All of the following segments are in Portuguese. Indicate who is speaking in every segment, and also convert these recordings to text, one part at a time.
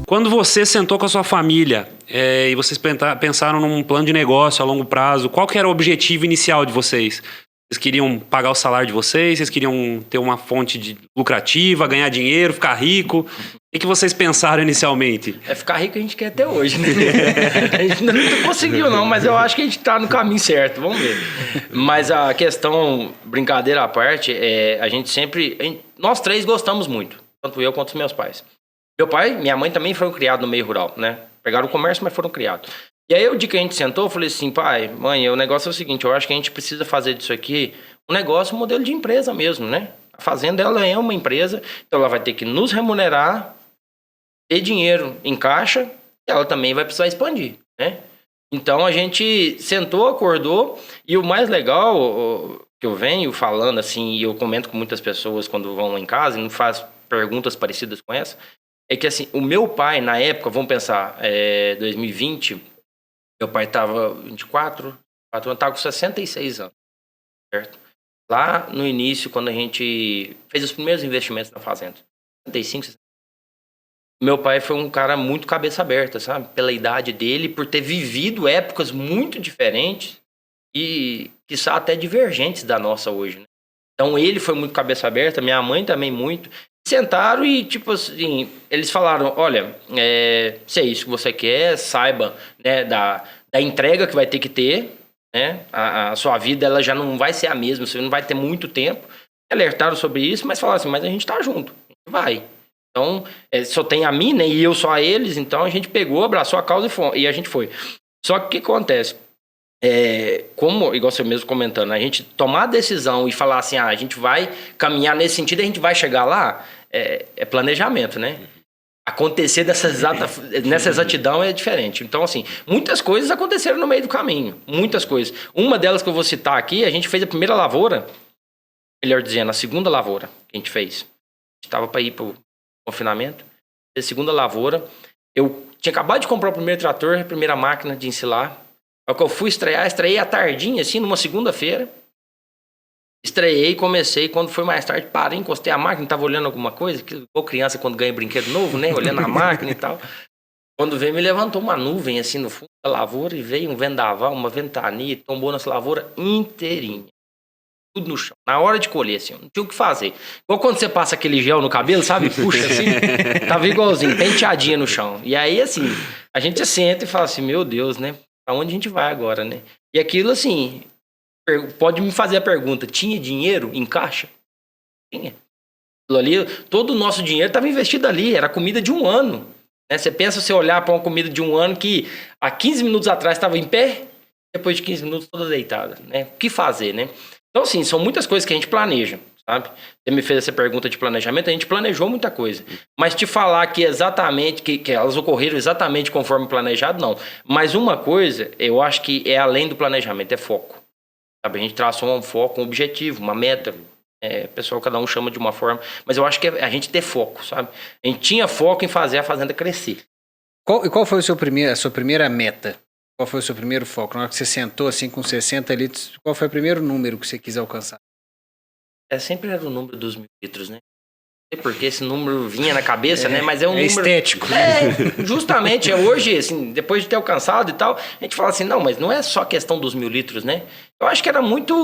Speaker 1: Quando você sentou com a sua família e vocês pensaram num plano de negócio a longo prazo, qual que era o objetivo inicial de vocês? Vocês queriam pagar o salário de vocês? Vocês queriam ter uma fonte lucrativa, ganhar dinheiro, ficar rico? O que vocês pensaram inicialmente?
Speaker 2: Ficar rico a gente quer até hoje, né? A gente ainda não conseguiu não, mas eu acho que a gente tá no caminho certo, vamos ver. Mas a questão, brincadeira à parte, a gente sempre... Nós três gostamos muito, tanto eu quanto os meus pais. Meu pai e minha mãe também foram criados no meio rural, né? Pegaram o comércio, mas foram criados. E aí, o dia que a gente sentou, eu falei assim, pai, mãe, o negócio é o seguinte, eu acho que a gente precisa fazer disso aqui um negócio, um modelo de empresa mesmo, né? A fazenda, ela é uma empresa, então ela vai ter que nos remunerar, ter dinheiro em caixa, ela também vai precisar expandir, né? Então, a gente sentou, acordou, e o mais legal que eu venho falando, assim, e eu comento com muitas pessoas quando vão lá em casa, e não faz perguntas parecidas com essa, é que, assim, o meu pai, na época, vamos pensar, 2020... Meu pai estava 24 anos, estava com 66 anos, certo? Lá no início, quando a gente fez os primeiros investimentos na fazenda, 65, 60. Meu pai foi um cara muito cabeça aberta, sabe? Pela idade dele, por ter vivido épocas muito diferentes e, quiçá, até divergentes da nossa hoje, né? Então, ele foi muito cabeça aberta, minha mãe também muito. Sentaram e, tipo assim, eles falaram, olha, se é isso que você quer, saiba, né, da entrega que vai ter que ter, né, a sua vida ela já não vai ser a mesma, você não vai ter muito tempo. Alertaram sobre isso, mas falaram assim, mas a gente tá junto, a gente vai. Então, só tem a mim, né, e eu só a eles, então a gente pegou, abraçou a causa e a gente foi. Só que o que acontece? Como, igual você mesmo comentando, a gente tomar a decisão e falar assim, a gente vai caminhar nesse sentido, a gente vai chegar lá, é planejamento, né? Acontecer nessa exatidão é diferente. Então, assim, muitas coisas aconteceram no meio do caminho, muitas coisas. Uma delas que eu vou citar aqui, a gente fez a primeira lavoura, melhor dizendo, a segunda lavoura que a gente fez. A gente estava para ir para o confinamento, a segunda lavoura, eu tinha acabado de comprar o primeiro trator, a primeira máquina de ensilar. É que eu fui estreiei à tardinha, assim, numa segunda-feira. Estreiei, comecei, quando foi mais tarde, parei, encostei a máquina, tava olhando alguma coisa, igual criança quando ganha brinquedo novo, né, olhando a máquina e tal. Quando veio, me levantou uma nuvem, assim, no fundo da lavoura, e veio um vendaval, uma ventania, tombou nessa lavoura inteirinha. Tudo no chão. Na hora de colher, assim, não tinha o que fazer. Igual quando você passa aquele gel no cabelo, sabe? Puxa, assim, tava igualzinho, penteadinha no chão. E aí, assim, a gente senta e fala assim, meu Deus, né? Pra onde a gente vai agora, né? E aquilo, assim, pode me fazer a pergunta, tinha dinheiro em caixa? Tinha. Aquilo ali, todo o nosso dinheiro estava investido ali, era comida de um ano. Né? Você pensa, você olhar para uma comida de um ano que há 15 minutos atrás estava em pé, depois de 15 minutos toda deitada, né? O que fazer, né? Então, assim, são muitas coisas que a gente planeja, sabe? Você me fez essa pergunta de planejamento, a gente planejou muita coisa. Mas te falar que exatamente, que elas ocorreram exatamente conforme planejado, não. Mas uma coisa, eu acho que é além do planejamento, é foco. Sabe? A gente traçou um foco, um objetivo, uma meta. Pessoal, cada um chama de uma forma. Mas eu acho que é a gente ter foco, sabe? A gente tinha foco em fazer a fazenda crescer.
Speaker 3: Qual foi a sua primeira meta? Qual foi o seu primeiro foco? Na hora que você sentou assim com 60 litros, qual foi o primeiro número que você quis alcançar?
Speaker 2: Sempre era o número dos 1.000 litros, né? Não sei porque esse número vinha na cabeça, né? Mas é um número
Speaker 3: estético.
Speaker 2: Justamente, hoje, assim, depois de ter alcançado e tal, a gente fala assim, não, mas não é só questão dos 1.000 litros, né? Eu acho que era muito,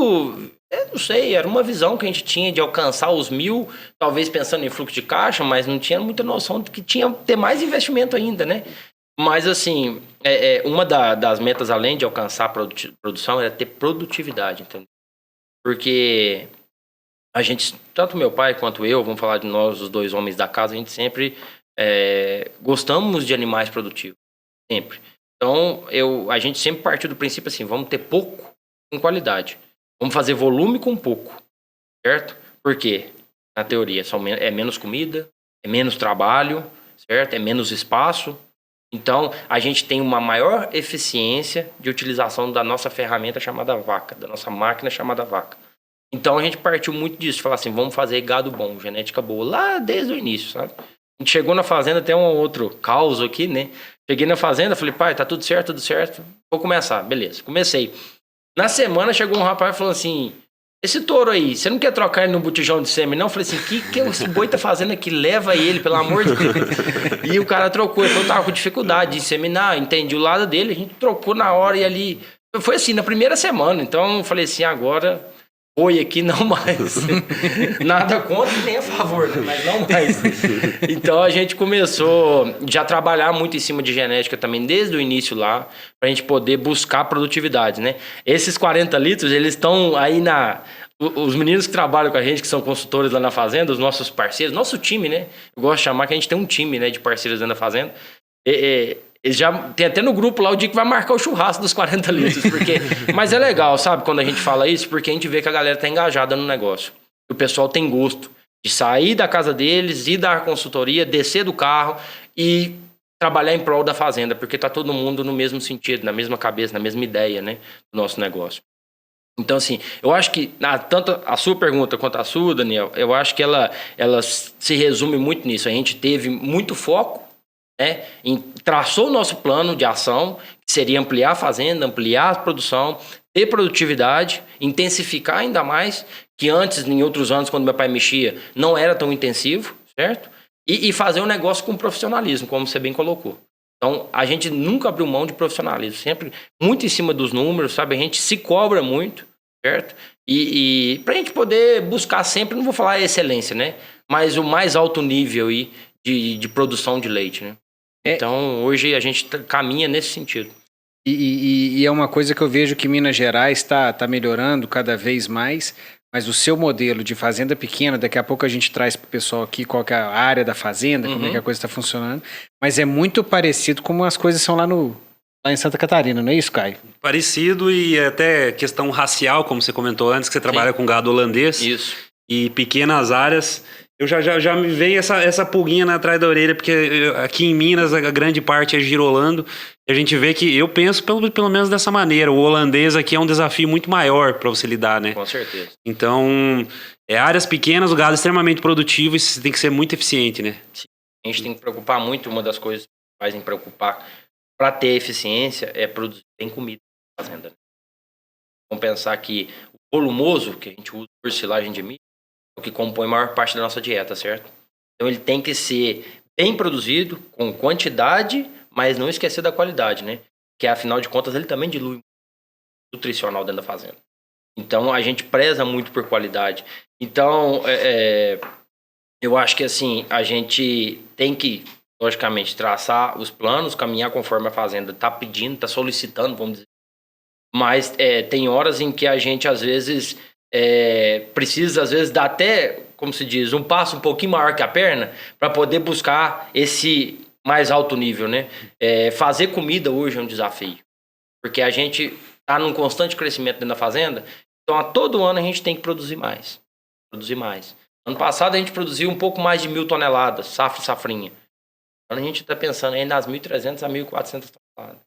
Speaker 2: não sei, era uma visão que a gente tinha de alcançar os 1.000, talvez pensando em fluxo de caixa, mas não tinha muita noção de que tinha ter mais investimento ainda, né? Mas, assim, uma das metas, além de alcançar a produção, era ter produtividade, entendeu? Porque a gente, tanto meu pai quanto eu, vamos falar de nós, os dois homens da casa, a gente sempre gostamos de animais produtivos, sempre. Então, a gente sempre partiu do princípio assim, vamos ter pouco com qualidade. Vamos fazer volume com pouco, certo? Por quê? Na teoria, é menos comida, é menos trabalho, certo? É menos espaço. Então, a gente tem uma maior eficiência de utilização da nossa ferramenta chamada vaca, da nossa máquina chamada vaca. Então, a gente partiu muito disso, falar assim, vamos fazer gado bom, genética boa, lá desde o início, sabe? A gente chegou na fazenda, tem um outro caos aqui, né? Cheguei na fazenda, falei, pai, tá tudo certo, vou começar. Beleza, comecei. Na semana, chegou um rapaz e falou assim, esse touro aí, você não quer trocar ele num botijão de sêmen, não? Eu falei assim, o que esse boi tá fazendo aqui? Leva ele, pelo amor de Deus. E o cara trocou, ele falou, tava com dificuldade de inseminar, entendi o lado dele, a gente trocou na hora e ali... Foi assim, na primeira semana, então eu falei assim, agora... Boi aqui não mais. Nada contra nem a favor, né? Mas não mais. Então a gente começou já a trabalhar muito em cima de genética também desde o início lá, pra gente poder buscar produtividade, né? Esses 40 litros, eles estão aí os meninos que trabalham com a gente, que são consultores lá na fazenda, os nossos parceiros, nosso time, né? Eu gosto de chamar que a gente tem um time, né, de parceiros dentro da fazenda. Eles já tem até no grupo lá o dia que vai marcar o churrasco dos 40 litros. Mas é legal, sabe, quando a gente fala isso, porque a gente vê que a galera tá engajada no negócio. O pessoal tem gosto de sair da casa deles, ir dar consultoria, descer do carro e trabalhar em prol da fazenda, porque tá todo mundo no mesmo sentido, na mesma cabeça, na mesma ideia, né, do nosso negócio. Então, assim, eu acho que tanto a sua pergunta quanto a sua, Daniel, eu acho que ela se resume muito nisso. A gente teve muito foco, né, traçou o nosso plano de ação, que seria ampliar a fazenda, ampliar a produção, ter produtividade, intensificar ainda mais, que antes, em outros anos, quando meu pai mexia, não era tão intensivo, certo? E fazer um negócio com profissionalismo, como você bem colocou. Então, a gente nunca abriu mão de profissionalismo, sempre muito em cima dos números, sabe? A gente se cobra muito, certo? E pra gente poder buscar sempre, não vou falar excelência, né? Mas o mais alto nível aí de produção de leite, né? Então, hoje a gente caminha nesse sentido.
Speaker 3: E é uma coisa que eu vejo que Minas Gerais está melhorando cada vez mais, mas o seu modelo de fazenda pequena, daqui a pouco a gente traz para o pessoal aqui qual que é a área da fazenda, como é que a coisa está funcionando, mas é muito parecido como as coisas são lá em Santa Catarina, não é isso, Caio?
Speaker 1: Parecido e até questão racial, como você comentou antes, que você trabalha com gado holandês.
Speaker 2: Isso.
Speaker 1: E pequenas áreas. Eu já me veio essa pulguinha atrás da orelha, porque aqui em Minas a grande parte é girolando. E a gente vê que, eu penso pelo menos dessa maneira, o holandês aqui é um desafio muito maior para você lidar, né?
Speaker 2: Com certeza.
Speaker 1: Então, áreas pequenas, o gado é extremamente produtivo e você tem que ser muito eficiente, né?
Speaker 2: Sim. A gente tem que preocupar muito, uma das coisas que fazem preocupar para ter eficiência é produzir bem comida na fazenda. Né? Vamos pensar que o volumoso, que a gente usa por silagem de milho, é o que compõe a maior parte da nossa dieta, certo? Então ele tem que ser bem produzido, com quantidade, mas não esquecer da qualidade, né? Que afinal de contas ele também dilui nutricional dentro da fazenda. Então a gente preza muito por qualidade. Então eu acho que assim, a gente tem que, logicamente, traçar os planos, caminhar conforme a fazenda está pedindo, está solicitando, vamos dizer. Mas tem horas em que a gente, às vezes, precisa, às vezes, dar até, como se diz, um passo um pouquinho maior que a perna para poder buscar esse mais alto nível, né? Fazer comida hoje é um desafio. Porque a gente está num constante crescimento dentro da fazenda, então a todo ano a gente tem que produzir mais. Ano passado a gente produziu um pouco mais de 1.000 toneladas, safrinha. Então a gente está pensando aí nas 1.300 a 1.400 toneladas.